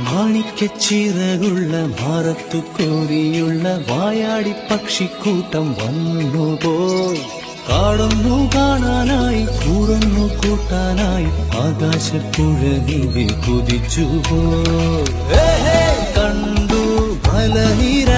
മാണിക്കച്ചിറകുള്ള മാറത്തു കോരിയുള്ള വായാടി പക്ഷിക്കൂട്ടം വന്നുപോയി. കാടൊന്നു കാണാനായി കൂടൊന്നു കൂട്ടാനായി ആകാശപ്പുഴ നീവി കുതിച്ചുപോയി. കണ്ടു മലനിര